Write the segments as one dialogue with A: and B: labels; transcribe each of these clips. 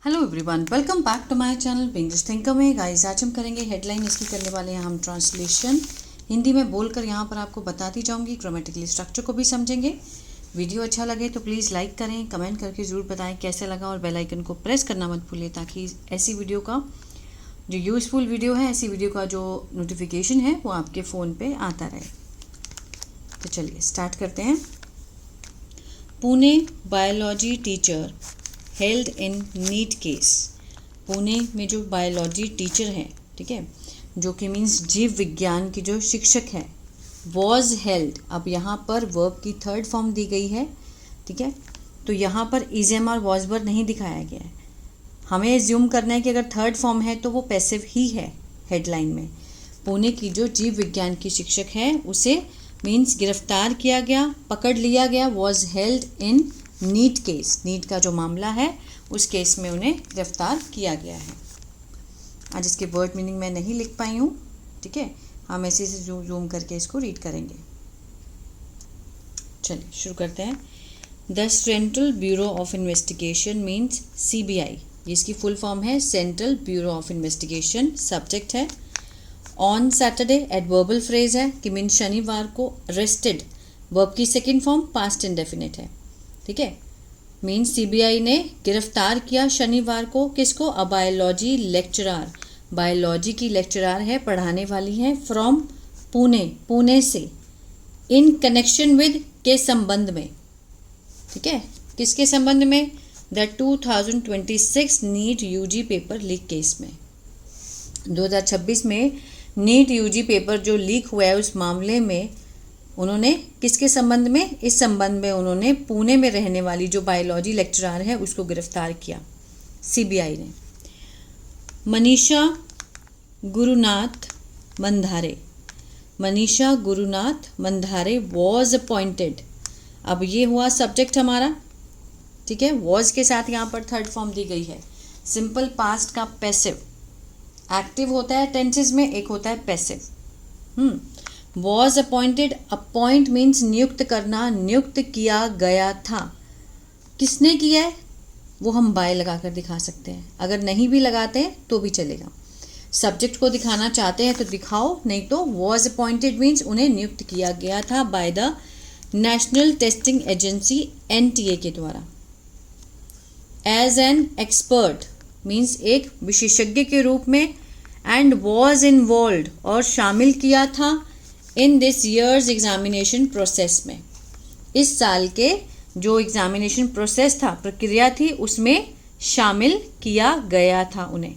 A: Hello everyone, welcome back to my channel English Thinker में। Guys, आज हम करेंगे हेडलाइन। इसकी करने वाले हैं हम ट्रांसलेशन। हिंदी में बोलकर यहाँ पर आपको बताती जाऊँगी, ग्रामेटिकली स्ट्रक्चर को भी समझेंगे। वीडियो अच्छा लगे तो प्लीज़ लाइक करें, कमेंट करके ज़रूर बताएं कैसे लगा, और बेल आइकन को प्रेस करना मत भूलिए ताकि ऐसी वीडियो का जो यूज़फुल वीडियो है, ऐसी वीडियो का जो नोटिफिकेशन है वो आपके फ़ोन पर आता रहे। तो चलिए स्टार्ट करते हैं। Pune biology teacher held in NEET case. Pune में जो बायोलॉजी टीचर है, ठीक है, जो कि मीन्स जीव विज्ञान की जो शिक्षक है, वॉज हेल्ड। अब यहाँ पर वर्ब की थर्ड फॉर्म दी गई है, ठीक है, तो यहाँ पर इज़ और वॉज वर्ब नहीं दिखाया गया है। हमें एज्यूम करना है कि अगर थर्ड फॉर्म है तो वो पैसिव ही है। हेडलाइन में पुणे की जो जीव विज्ञान की शिक्षक है उसे मीन्स गिरफ्तार किया गया, पकड़ लिया गया। Was held in NEET case, NEET का जो मामला है उस केस में उन्हें गिरफ्तार किया गया है। आज इसके वर्ड मीनिंग मैं नहीं लिख पाई हूँ, ठीक है, हम ऐसे से जूम करके इसको रीड करेंगे। चलिए शुरू करते हैं। The central bureau of investigation means CBI, जिसकी फुल फॉर्म है central bureau of investigation. Subject है ऑन सैटरडे, एडवर्बल फ्रेज है कि मीन्स शनिवार को अरेस्टेड। वर्ब की सेकेंड फॉर्म पास्ट इंडेफिनिट है, ठीक है, मीन्स CBI ने गिरफ्तार किया शनिवार को। किसको? अ बायोलॉजी लेक्चरार, बायोलॉजी की लेक्चरार है, पढ़ाने वाली है, फ्रॉम पुणे, पुणे से, इन कनेक्शन विद, के संबंध में, ठीक है, किसके संबंध में? The 2026 NEET UG paper leak case में। 2026 में नीट UG पेपर जो लीक हुआ है उस मामले में उन्होंने किसके संबंध में? इस संबंध में उन्होंने पुणे में रहने वाली जो बायोलॉजी लेक्चरार है उसको गिरफ्तार किया CBI ने। Manisha Gurunath Mandhare, Manisha Gurunath Mandhare was appointed. अब ये हुआ सब्जेक्ट हमारा, ठीक है, वॉज के साथ यहाँ पर थर्ड फॉर्म दी गई है। सिंपल पास्ट का पैसिव, एक्टिव होता है टेंसेस में, एक होता है passive. Was appointed, appoint means नियुक्त करना, नियुक्त किया गया था। किसने किया है वो हम बाय लगा कर दिखा सकते हैं, अगर नहीं भी लगाते हैं तो भी चलेगा। सब्जेक्ट को दिखाना चाहते हैं तो दिखाओ, नहीं तो वॉज अपॉइंटेड मीन्स उन्हें नियुक्त किया गया था by the national testing agency NTA के द्वारा। एज एन एक्सपर्ट मीन्स एक विशेषज्ञ के रूप में, एंड वॉज इन्वॉल्व और शामिल किया था, इन दिस ईयर्स एग्जामिनेशन प्रोसेस में, इस साल के जो एग्जामिनेशन प्रोसेस था, प्रक्रिया थी, उसमें शामिल किया गया था उन्हें।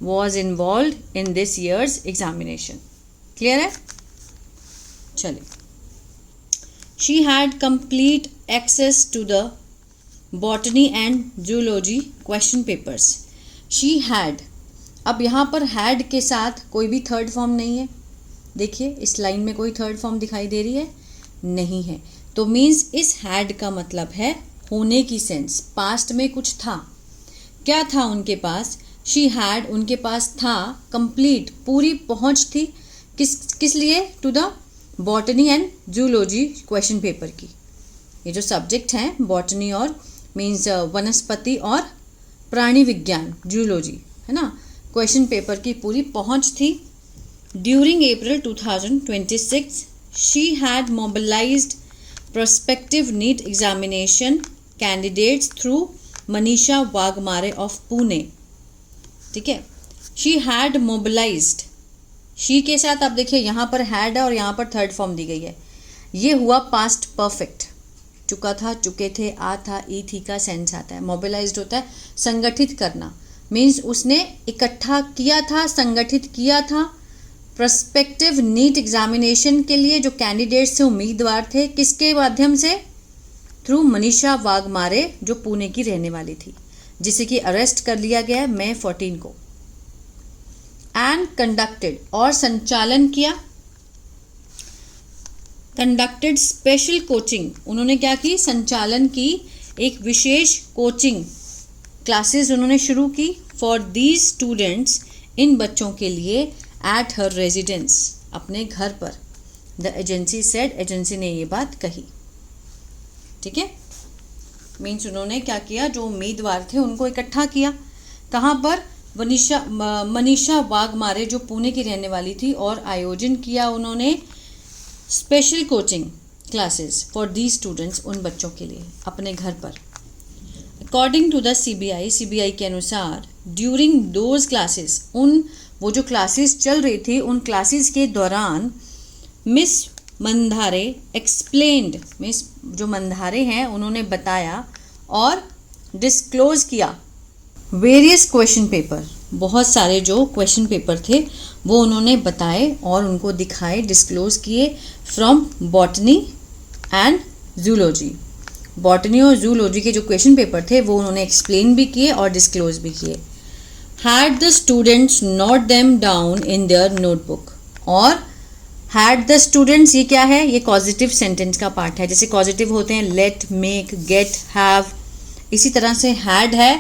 A: Was involve in this year's examination. Clear है? चलिए। She had complete access to the botany and zoology question papers. She had, अब यहाँ पर हैड के साथ कोई भी थर्ड फॉर्म नहीं है। देखिए इस लाइन में कोई थर्ड फॉर्म दिखाई दे रही है? नहीं है। तो मीन्स इस हैड का मतलब है होने की सेंस, पास्ट में कुछ था। क्या था उनके पास? शी हैड, उनके पास था, कंप्लीट, पूरी पहुंच थी, किस लिए? To the botany and zoology question paper की। ये जो सब्जेक्ट हैं बॉटनी और मीन्स वनस्पति और प्राणी विज्ञान, जूलॉजी है ना, क्वेश्चन पेपर की पूरी पहुंच थी। During April 2026, she had mobilized prospective NEET examination candidates through Manisha Wagmare of Pune. ठीक है, she had mobilized, she के साथ आप देखिए यहाँ पर had है और यहाँ पर थर्ड फॉर्म दी गई है। ये हुआ पास्ट परफेक्ट, चुका था, चुके थे, आ था, ई थी का सेंस आता है। मोबिलाइज्ड होता है संगठित करना, मीन्स उसने इकट्ठा किया था, संगठित किया था। प्रोस्पेक्टिव नीट एग्जामिनेशन के लिए जो कैंडिडेट्स थे, उम्मीदवार थे, किसके माध्यम से? थ्रू मनीषा वाघमारे, जो पुणे की रहने वाली थी, जिसे कि अरेस्ट कर लिया गया मई 14 को। एंड कंडक्टेड, और संचालन किया, कंडक्टेड स्पेशल कोचिंग, उन्होंने क्या की? संचालन की, एक विशेष कोचिंग क्लासेस उन्होंने शुरू की। फॉर दीज स्टूडेंट्स, इन बच्चों के लिए, एट हर रेजिडेंस, अपने घर पर। द एजेंसी सेड, एजेंसी ने ये बात कही, ठीक है। मीन्स उन्होंने क्या किया, जो उम्मीदवार थे उनको इकट्ठा किया कहाँ पर? मनीषा वाघमारे जो पुणे की रहने वाली थी, और आयोजन किया उन्होंने special coaching classes for the students, उन बच्चों के लिए अपने घर पर। अकॉर्डिंग टू द सीबीआई के अनुसार ड्यूरिंग दोज क्लासेस, वो जो क्लासेस चल रही थी उन क्लासेस के दौरान मिस मंधारे एक्सप्लेन्ड, मिस जो मंधारे हैं उन्होंने बताया और डिस्क्लोज किया वेरियस क्वेश्चन पेपर, बहुत सारे जो क्वेश्चन पेपर थे वो उन्होंने बताए और उनको दिखाए, डिस्क्लोज किए from botany and zoology. Botany और जूलॉजी के जो क्वेश्चन पेपर थे वो उन्होंने एक्सप्लेन भी किए और डिस्क्लोज भी किए। Had the students note them down in their notebook, और हैड द स्टूडेंट्स ये क्या है? ये कॉजिटिव सेंटेंस का पार्ट है। जैसे कॉजिटिव होते हैं लेट, मेक, गेट, हैव, इसी तरह से हैड है।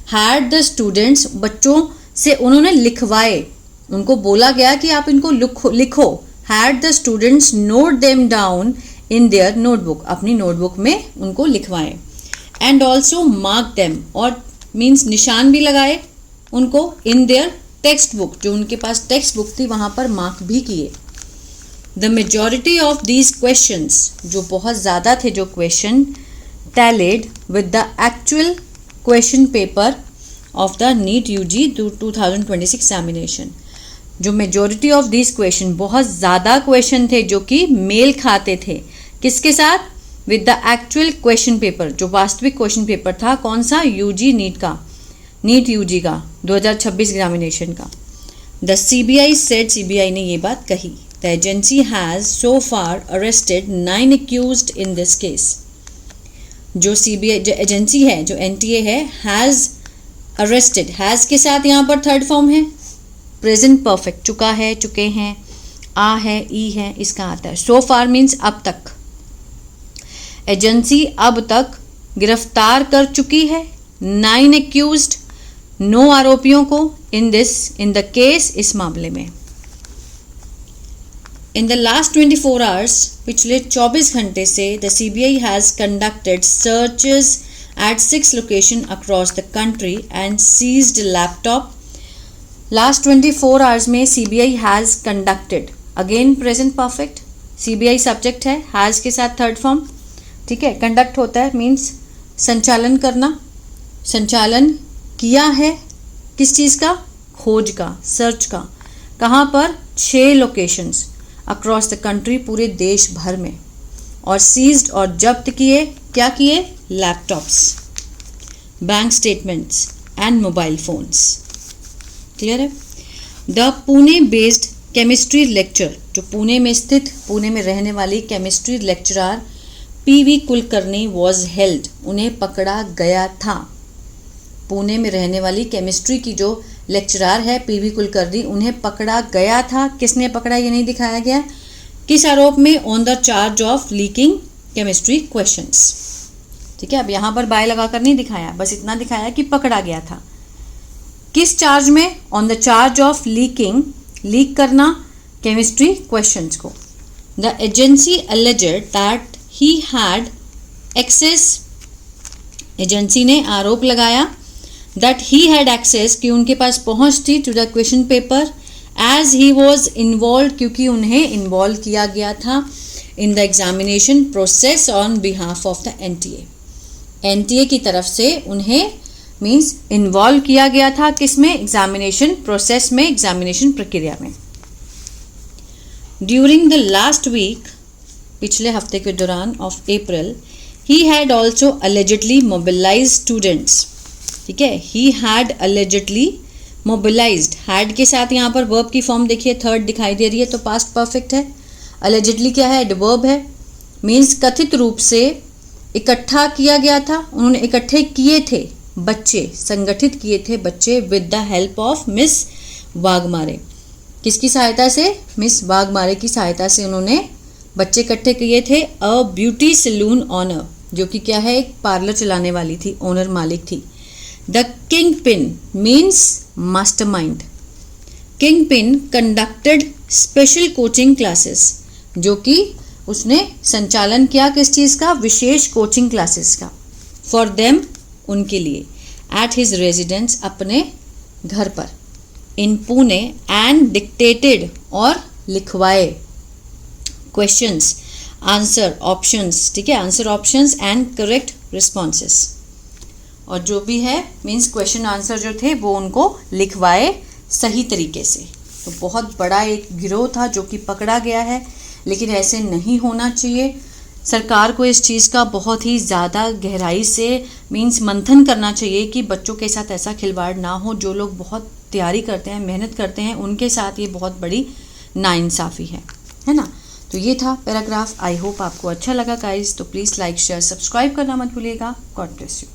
A: हैड द स्टूडेंट्स, बच्चों से उन्होंने लिखवाए, उनको बोला गया कि आप इनको लिखो। Had the students note them down in their notebook, अपनी नोटबुक में उनको लिखवाए। एंड ऑल्सो मार्क देम, और मीन्स निशान भी लगाए उनको, इन देयर टेक्स्ट बुक, जो उनके पास टेक्स्ट बुक थी वहाँ पर मार्क भी किए। The majority of these questions, जो बहुत ज़्यादा थे जो question, tallied with the actual question paper of the NEET UG 2026 examination. जो मेजॉरिटी ऑफ दिस क्वेश्चन, बहुत ज़्यादा क्वेश्चन थे जो कि मेल खाते थे किसके साथ? With the actual question paper, जो वास्तविक क्वेश्चन पेपर था, कौन सा? यूजी नीट का, नीट यूजी का 2026 एग्जामिनेशन का। द सीबीआई सेड, सीबीआई ने ये बात कही, the agency has so far arrested 9 accused in this case. जो सीबीआई जो एजेंसी है, जो एनटीए है, हैज़ अरेस्टेड, हैज़ के साथ यहाँ पर थर्ड फॉर्म है प्रेजेंट परफेक्ट, चुका है, चुके हैं, आ है, ई है, इसका आता है। सो फार मीन्स अब तक, एजेंसी अब तक गिरफ्तार कर चुकी है 9 एक्यूज्ड, 9 आरोपियों को इन द केस, इस मामले में। इन द लास्ट 24 आवर्स, पिछले 24 घंटे से the CBI has conducted searches at 6 locations across the country and seized laptop. Last 24 hours में CBI has conducted, again present perfect, CBI subject है, has के साथ थर्ड फॉर्म, ठीक है। कंडक्ट होता है मीन्स संचालन करना, संचालन किया है किस चीज़ का? खोज का, सर्च का। कहाँ पर? 6 लोकेशंस अक्रॉस द कंट्री, पूरे देश भर में। और सीज्ड और जब्त किए, क्या किए? Laptops, bank statements and mobile phones. Clear है? The Pune based chemistry lecture, जो पुणे में स्थित, पुणे में रहने वाली chemistry lecturer PV Kulkarni was held, उन्हें पकड़ा गया था। पुणे में रहने वाली केमिस्ट्री की जो लेक्चरर है पीवी कुलकर्णी, उन्हें पकड़ा गया था। किसने पकड़ा ये नहीं दिखाया गया। किस आरोप में? On the charge of leaking chemistry questions. ठीक है, अब यहाँ पर बाय लगाकर नहीं दिखाया, बस इतना दिखाया कि पकड़ा गया था। किस चार्ज में? On the charge of leaking, leak करना केमिस्ट्री क्वेश्चंस को। The agency alleged that he had access, agency ने आरोप लगाया दैट ही हैड एक्सेस, कि उनके पास पहुंच थी, to the question paper as he was involve, क्योंकि उन्हें इन्वॉल्व किया गया था in the examination process on behalf of the NTA. NTA की तरफ से उन्हें मीन्स इन्वॉल्व किया गया था किसमें? एग्जामिनेशन प्रोसेस में, एग्जामिनेशन प्रक्रिया में। ड्यूरिंग द लास्ट वीक, पिछले हफ्ते के दौरान of April, he had also allegedly mobilise students. ठीक है, he had allegedly mobilised, had के साथ यहाँ पर वर्ब की फॉर्म देखिए थर्ड दिखाई दे रही है, तो पास्ट परफेक्ट है। अलेजेडली क्या है? एडवर्ब है, मीन्स कथित रूप से इकट्ठा किया गया था, उन्होंने इकट्ठे किए थे बच्चे, संगठित किए थे बच्चे with the help of miss Waghmare. किसकी सहायता से? मिस वाघमारे की सहायता से उन्होंने बच्चे इकट्ठे किए थे। अ ब्यूटी सैलून ऑनर, जो कि क्या है? एक पार्लर चलाने वाली थी, ओनर मालिक थी। The king pin means mastermind. King pin conducted special coaching classes, जो कि उसने संचालन किया किस चीज़ का? विशेष कोचिंग क्लासेस का। फॉर देम, उनके लिए। एट हिज रेजिडेंस, अपने घर पर इन पुणे एंड डिक्टेटेड और लिखवाए क्वेश्चंस, आंसर ऑप्शंस, ठीक है, answer options and correct responses. और जो भी है मीन्स क्वेश्चन आंसर जो थे वो उनको लिखवाए सही तरीके से। तो बहुत बड़ा एक गिरोह था जो कि पकड़ा गया है, लेकिन ऐसे नहीं होना चाहिए। सरकार को इस चीज़ का बहुत ही ज़्यादा गहराई से मीन्स मंथन करना चाहिए कि बच्चों के साथ ऐसा खिलवाड़ ना हो। जो लोग बहुत तैयारी करते हैं, मेहनत करते हैं, उनके साथ ये बहुत बड़ी नाइंसाफ़ी है ना। तो ये था पैराग्राफ। आई होप आपको अच्छा लगा गाइस। तो प्लीज़ लाइक शेयर सब्सक्राइब करना मत भूलिएगा। God bless you.